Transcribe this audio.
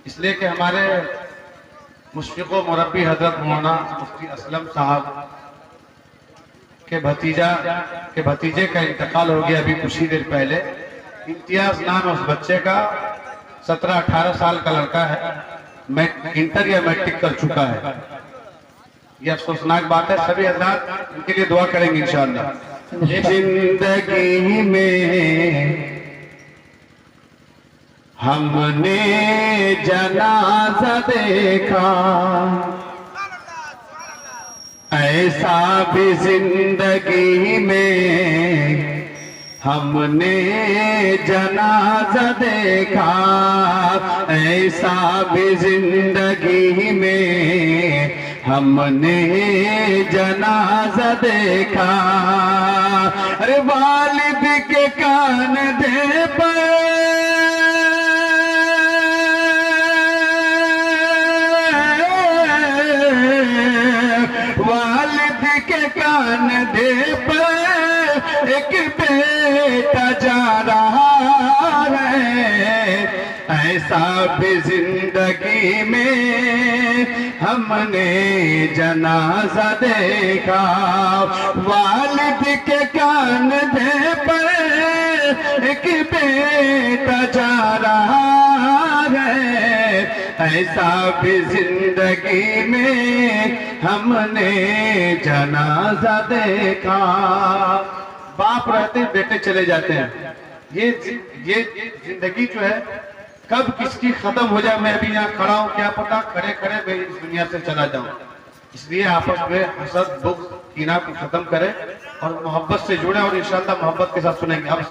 इसलिए कि हमारे मुशफ़िक़ व मुरब्बी हज़रत मौलाना मुफ्ती असलम साहब के भतीजे का इंतकाल हो गया अभी कुछ ही देर पहले। इम्तियाज नाम है उस बच्चे का, 17-18 साल का लड़का है, इंटर या मैट्रिक कर चुका है। ये अफसोसनाक बात है। सभी हज़रात इनके लिए दुआ करेंगे इंशाअल्लाह। जिंदगी में हमने जनाजा देखा, ऐसा भी जिंदगी में हमने जनाजा देखा, ऐसा भी जिंदगी में हमने जनाजा देखा। अरे वालिद के कान दे पर कान दे पर एक बेटा जा रहा है, ऐसा भी जिंदगी में हमने जनाजा देखा। वालिद के कान दे पर एक बेटा जा रहा है, ऐसा भी जिंदगी में हमने जनाजा देखा। बाप रहते बेटे चले जाते हैं। ये जिंदगी जो है कब किसकी खत्म हो जाए, मैं अभी यहाँ खड़ा हूँ, क्या पता खड़े खड़े मैं इस दुनिया से चला जाऊं। इसलिए आपस में हसद बुग़्ज़ कीना को खत्म करें और मोहब्बत से जुड़े और इंशाअल्लाह मोहब्बत के साथ सुनेंगे।